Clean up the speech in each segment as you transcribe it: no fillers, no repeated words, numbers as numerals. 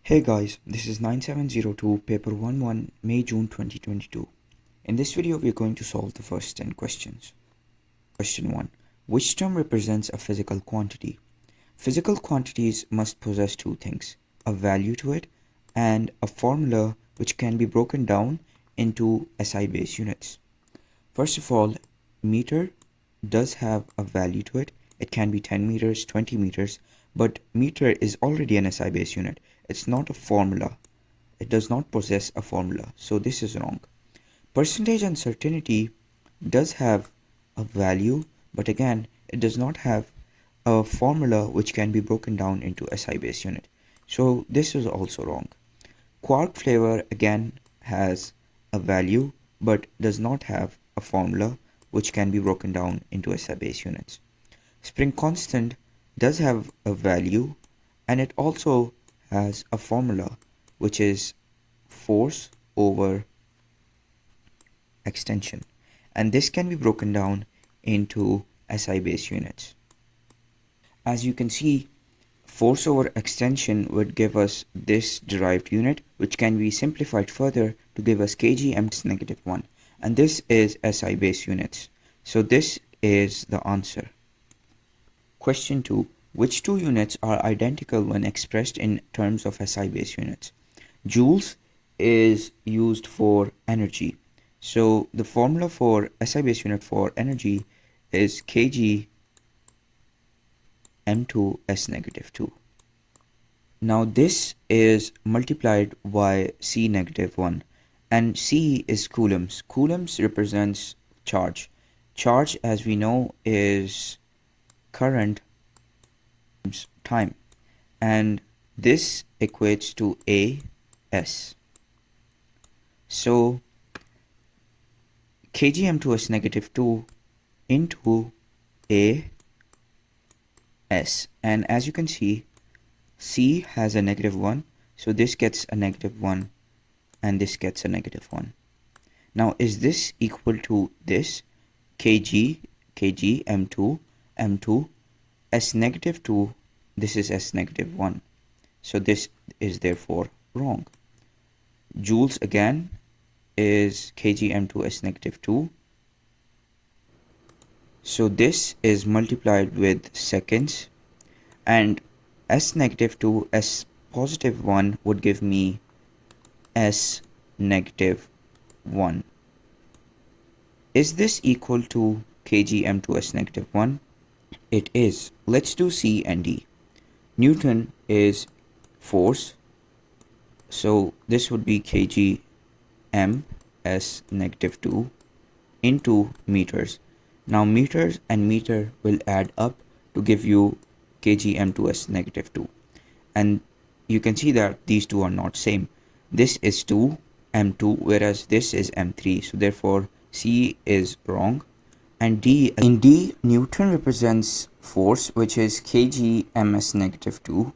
Hey guys, this is 9702 paper 11 May-June 2022. In this video we are going to solve the first 10 questions. Question 1. Which term represents a physical quantity? Physical quantities must possess two things, a value to it and a formula which can be broken down into SI base units. First of all, meter does have a value to it. It can be 10 meters, 20 meters, but meter is already an SI base unit. It's not a formula. It does not possess a formula, so this is wrong. Percentage uncertainty does have a value, but again, it does not have a formula which can be broken down into SI base unit. So this is also wrong. Quark flavor again has a value, but does not have a formula which can be broken down into SI base units. Spring constant does have a value, and it also has a formula which is force over extension, and this can be broken down into SI base units. As you can see, force over extension would give us this derived unit, which can be simplified further to give us kgm-1, and this is SI base units. So this is the answer. Question 2. Which two units are identical when expressed in terms of SI base units? Joules is used for energy. So the formula for SI base unit for energy is kg m2 s negative 2. Now this is multiplied by C negative 1, and C is coulombs. Coulombs represents charge. Charge, as we know, is current times time, and this equates to AS. So kgm2s negative 2 into AS, and as you can see, C has a negative 1, so this gets a negative 1 and this gets a negative 1. Now is this equal to this kg m2 s negative 2, this is s negative 1, so this is therefore wrong. Joules again is kg m2 s negative 2, so this is multiplied with seconds, and s negative 2 s positive 1 would give me s negative 1. Is this equal to kg m2 s negative 1? It is. Let's do C and D. Newton is force, so this would be kg m s negative 2 into meters. Now meters and meter will add up to give you kg m2 s negative 2, and you can see that these two are not same. This is 2 m2 whereas this is m3, so therefore C is wrong. And D, in D, Newton represents force, which is kg ms negative 2,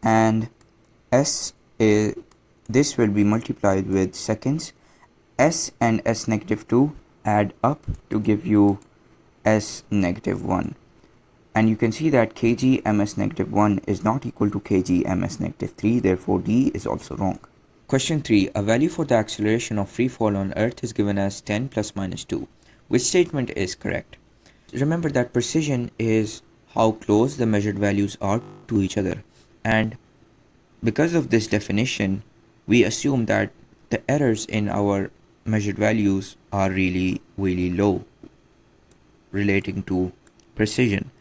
and S is, this will be multiplied with seconds. S and S negative 2 add up to give you S negative 1, and you can see that kg ms negative 1 is not equal to kg ms negative 3, therefore D is also wrong. Question 3. A value for the acceleration of free fall on Earth is given as 10 plus minus 2. Which statement is correct? Remember that precision is how close the measured values are to each other, and because of this definition, we assume that the errors in our measured values are really low relating to precision,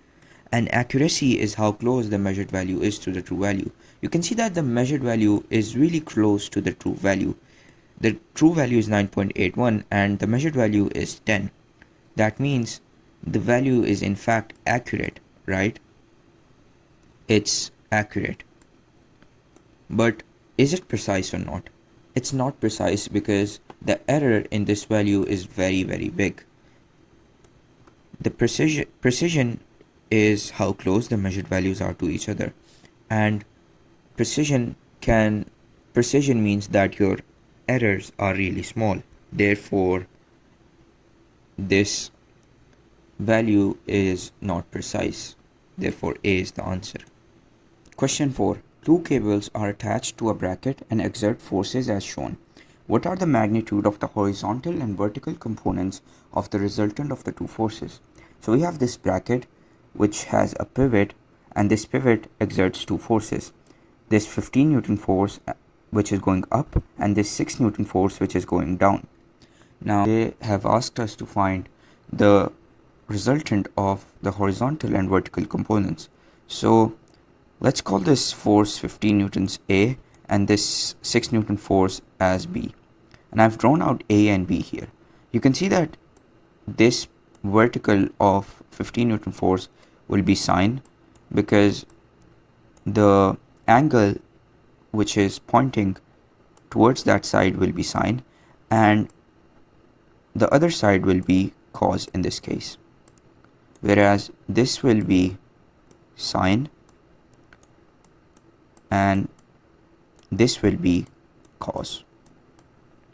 and accuracy is how close the measured value is to the true value. You can see that the measured value is really close to the true value. The true value is 9.81 and the measured value is 10. That means the value is in fact accurate, right? It's accurate. But is it precise or not? It's not precise because the error in this value is very big. The precision is how close the measured values are to each other, and precision means that your errors are really small. Therefore, this value is not precise. Therefore, A is the answer. Question 4. Two cables are attached to a bracket and exert forces as shown. What are the magnitude of the horizontal and vertical components of the resultant of the two forces? So we have this bracket which has a pivot, and this pivot exerts two forces. This 15 Newton force which is going up, and this 6 Newton force which is going down. Now they have asked us to find the resultant of the horizontal and vertical components. So let's call this force 15 newtons A and this 6 Newton force as B. And I've drawn out A and B here. You can see that this vertical of 15 Newton force will be sine, because the angle which is pointing towards that side will be sine, and the other side will be cos in this case, whereas this will be sine and this will be cos.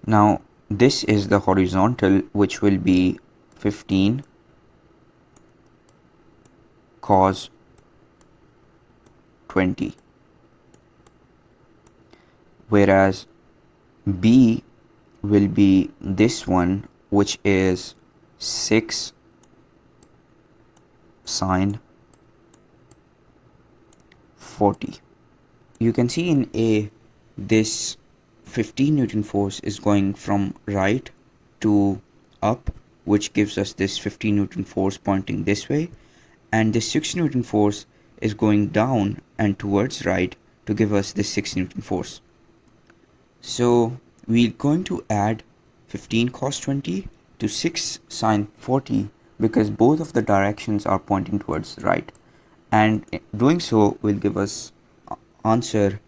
Now this is the horizontal, which will be 15 cos 20, whereas B will be this one, which is 6 sine 40. You can see in A, this 15 Newton force is going from right to up, which gives us this 15 Newton force pointing this way, and this 6 Newton force is going down and towards right to give us this 6 Newton force. So we're going to add 15 cos 20 to 6 sine 40, because both of the directions are pointing towards right, and doing so will give us answer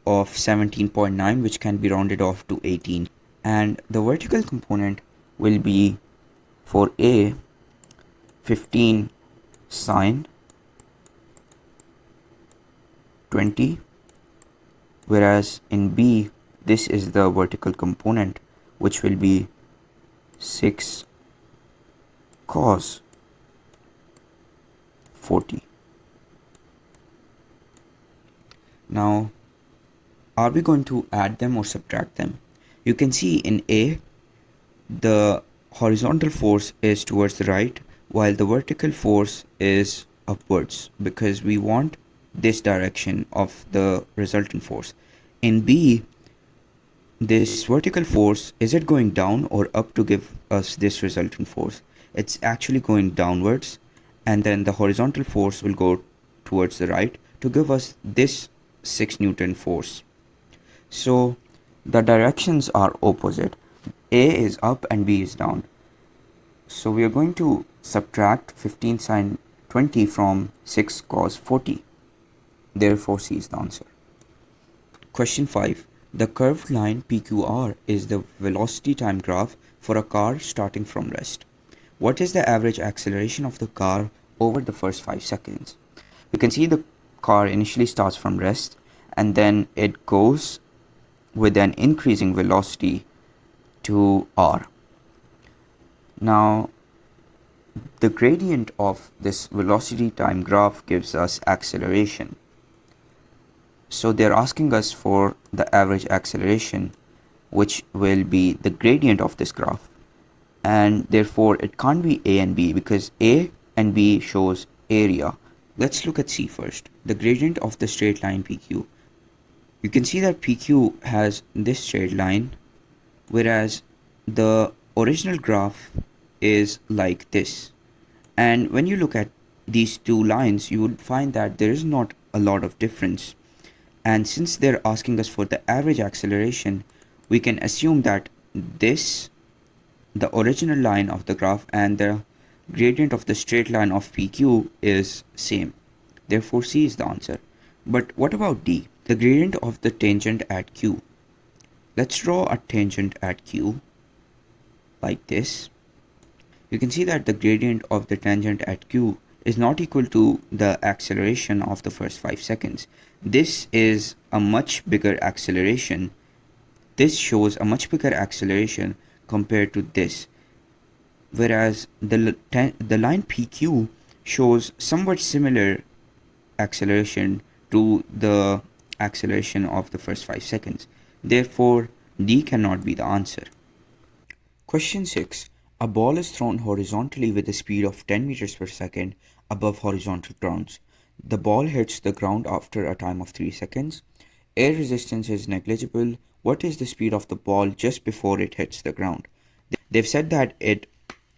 of 17.9, which can be rounded off to 18. And the vertical component will be, for A, 15 sine 20, whereas in B, this is the vertical component, which will be 6 cos 40. Now, are we going to add them or subtract them? You can see in A, the horizontal force is towards the right, while the vertical force is upwards, because we want this direction of the resultant force. In B, this vertical force, is it going down or up to give us this resultant force? It's actually going downwards, and then the horizontal force will go towards the right to give us this 6 Newton force. So the directions are opposite. A is up and B is down. So we are going to subtract 15 sine 20 from 6 cos 40. Therefore C is the answer. Question 5. The curved line PQR is the velocity time graph for a car starting from rest. What is the average acceleration of the car over the first 5 seconds? You can see the car initially starts from rest, and then it goes with an increasing velocity to r. Now, the gradient of this velocity time graph gives us acceleration. So they're asking us for the average acceleration, which will be the gradient of this graph. And therefore it can't be A and B, because A and B shows area. Let's look at C first. The gradient of the straight line PQ. You can see that PQ has this straight line, whereas the original graph is like this. And when you look at these two lines, you would find that there is not a lot of difference. And since they're asking us for the average acceleration, we can assume that this, the original line of the graph, and the gradient of the straight line of PQ is same. Therefore C is the answer. But what about D? The gradient of the tangent at Q. Let's draw a tangent at Q like this. You can see that the gradient of the tangent at Q is not equal to the acceleration of the first 5 seconds. This is a much bigger acceleration. This shows a much bigger acceleration compared to this, whereas the line PQ shows somewhat similar acceleration to the acceleration of the first 5 seconds. Therefore, D cannot be the answer. Question 6. A ball is thrown horizontally with a speed of 10 meters per second above horizontal grounds. The ball hits the ground after a time of 3 seconds. Air resistance is negligible. What is the speed of the ball just before it hits the ground? They've said that it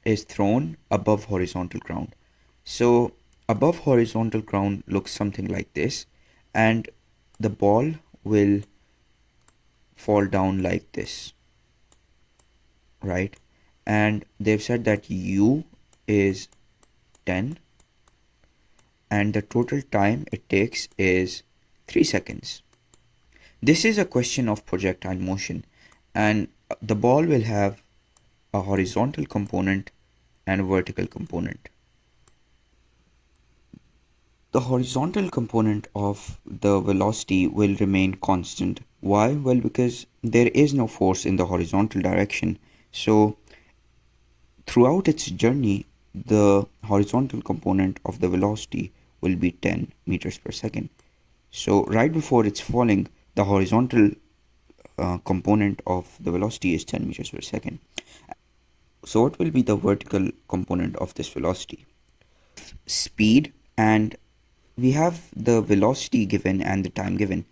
is thrown above horizontal ground. So, above horizontal ground looks something like this, and the ball will fall down like this, right? And they've said that U is 10 and the total time it takes is 3 seconds. This is a question of projectile motion, and the ball will have a horizontal component and a vertical component. The horizontal component of the velocity will remain constant. Why? Well, because there is no force in the horizontal direction. So throughout its journey, the horizontal component of the velocity will be 10 meters per second. So right before it's falling, the horizontal component of the velocity is 10 meters per second. So what will be the vertical component of this velocity? Speed, and we have the velocity given and the time given.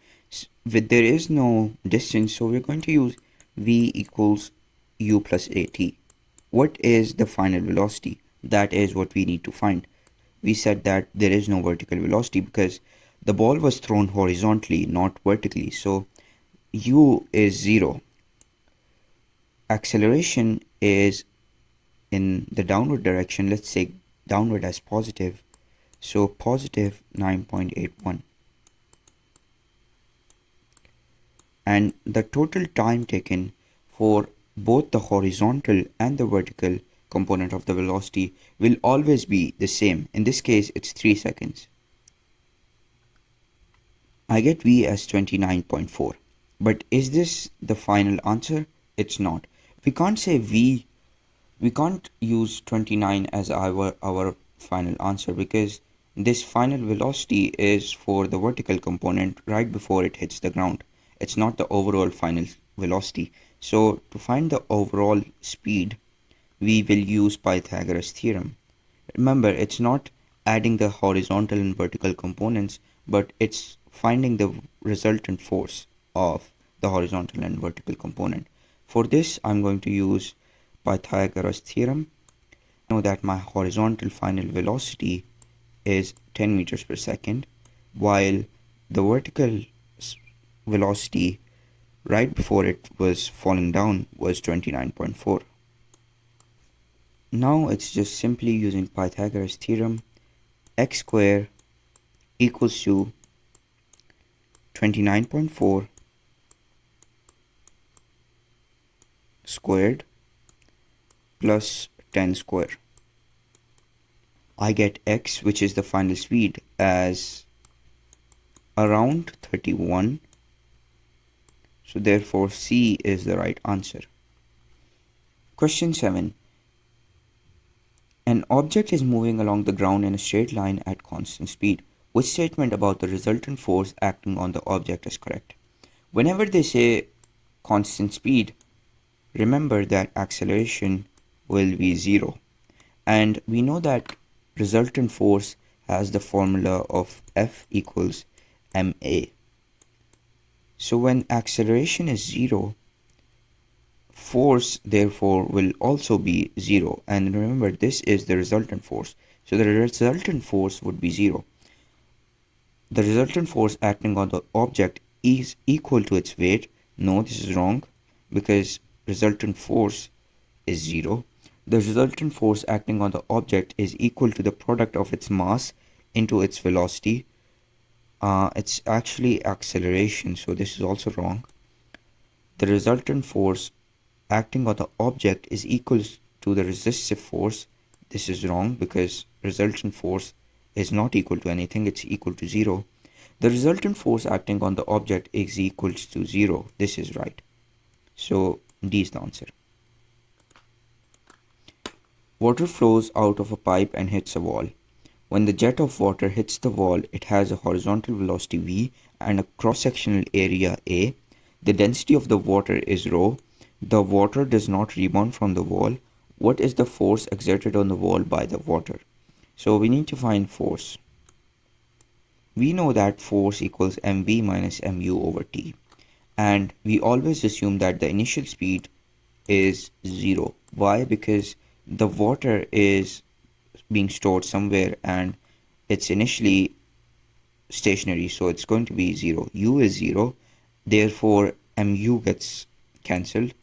With there is no distance, so we're going to use v equals u plus at. What is the final velocity? That is what we need to find. We said that there is no vertical velocity because the ball was thrown horizontally, not vertically. So u is 0. Acceleration is in the downward direction. Let's say downward as positive. So positive 9.81. And the total time taken for both the horizontal and the vertical component of the velocity will always be the same. In this case, it's 3 seconds. I get V as 29.4. But is this the final answer? It's not. We can't say V, we can't use 29 as our final answer because this final velocity is for the vertical component right before it hits the ground. It's not the overall final velocity. So to find the overall speed, we will use Pythagoras theorem. Remember, it's not adding the horizontal and vertical components, but it's finding the resultant force of the horizontal and vertical component. For this, I'm going to use Pythagoras theorem. I know that my horizontal final velocity is 10 meters per second, while the vertical velocity right before it was falling down was 29.4. Now it's just simply using Pythagoras theorem. X square equals to 29.4 squared plus 10 square. I get x, which is the final speed, as around 31. So therefore C is the right answer. Question 7. An object is moving along the ground in a straight line at constant speed. Which statement about the resultant force acting on the object is correct? Whenever they say constant speed, remember that acceleration will be 0. And we know that resultant force has the formula of F equals ma. So when acceleration is 0, force therefore will also be 0. And remember, this is the resultant force. So the resultant force would be 0. The resultant force acting on the object is equal to its weight. No, this is wrong because resultant force is 0. The resultant force acting on the object is equal to the product of its mass into its velocity. It's actually acceleration, so this is also wrong. The resultant force acting on the object is equal to the resistive force. This is wrong because resultant force is not equal to anything, it's equal to 0. The resultant force acting on the object is equals to 0. This is right. So D is the answer. Water flows out of a pipe and hits a wall. When the jet of water hits the wall, it has a horizontal velocity v and a cross-sectional area A. The density of the water is rho. The water does not rebound from the wall. What is the force exerted on the wall by the water? So we need to find force. We know that force equals mv minus mu over t. And we always assume that the initial speed is 0. Why? Because the water is being stored somewhere and it's initially stationary, so it's going to be 0. U is 0, therefore mu gets cancelled.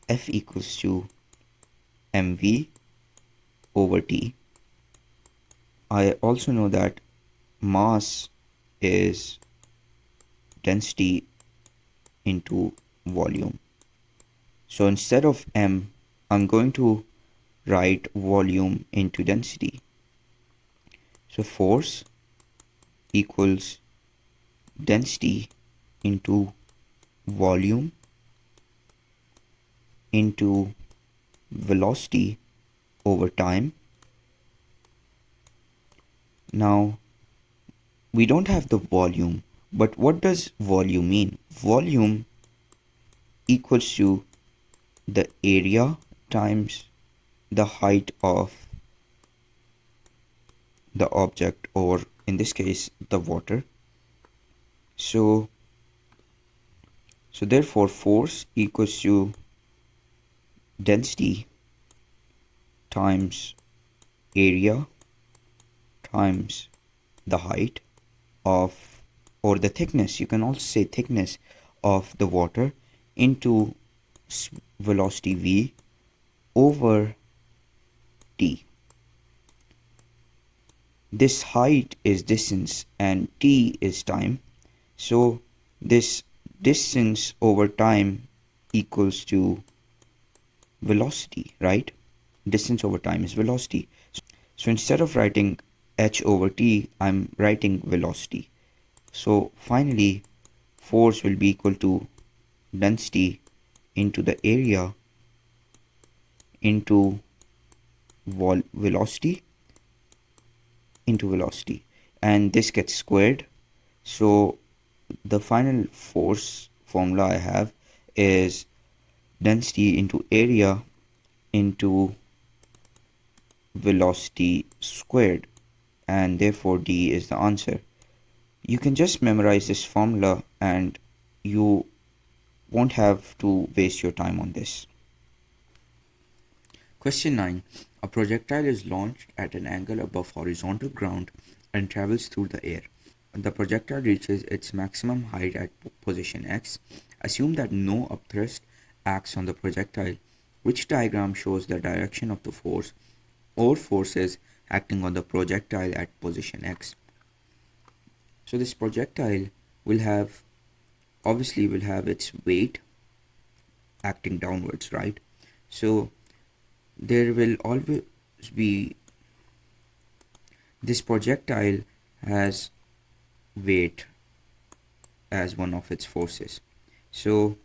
F equals to mv over t. I also know that mass is density into volume. So instead of m, I'm going to write volume into density. So force equals density into volume into velocity over time. Now, we don't have the volume, but what does volume mean? Volume equals to the area times the height of the object, or in this case the water. So therefore force equals to density times area times the height of, or the thickness, you can also say thickness of the water, into velocity v over t. This height is distance and t is time. So this distance over time equals to velocity, right? Distance over time is velocity. So instead of writing h over t, I'm writing velocity. So finally, force will be equal to density into the area into velocity into velocity, and this gets squared. So the final force formula I have is density into area into velocity squared, and therefore D is the answer. You can just memorize this formula and you won't have to waste your time on this. Question 9. A projectile is launched at an angle above horizontal ground and travels through the air. The projectile reaches its maximum height at position X. Assume that no upthrust acts on the projectile. Which diagram shows the direction of the force or forces acting on the projectile at position X? So this projectile will have its weight acting downwards, right? So there will always be, this projectile has weight as one of its forces. So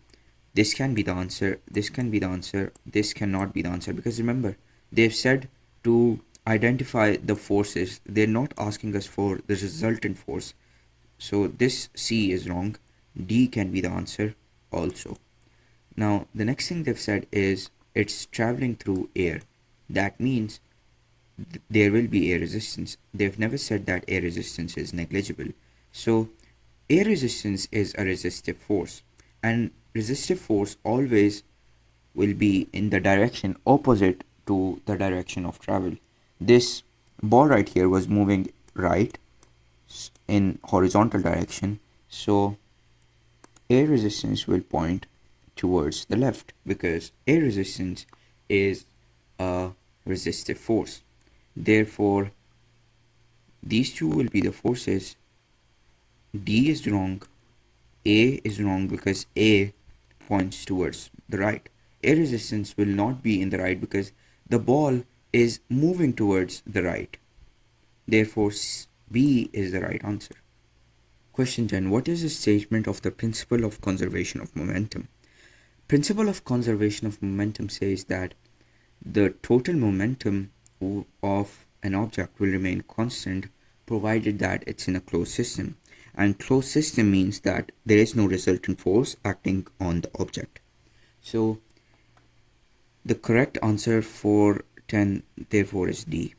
this can be the answer, this can be the answer, this cannot be the answer, because remember, they've said to identify the forces. They're not asking us for the resultant force. So this C is wrong. D can be the answer also. Now the next thing they've said is it's traveling through air. That means there will be air resistance. They've never said that air resistance is negligible. So air resistance is a resistive force, and resistive force always will be in the direction opposite to the direction of travel. This ball right here was moving right in horizontal direction, so air resistance will point towards the left, because air resistance is a resistive force. Therefore these two will be the forces. D is wrong, A is wrong, because A points towards the right. Air resistance will not be in the right because the ball is moving towards the right. Therefore B is the right answer. Question 10. What is the statement of the principle of conservation of momentum? Principle of conservation of momentum says that the total momentum of an object will remain constant provided that it's in a closed system. and closed system means that there is no resultant force acting on the object. So the correct answer for 10 therefore is D.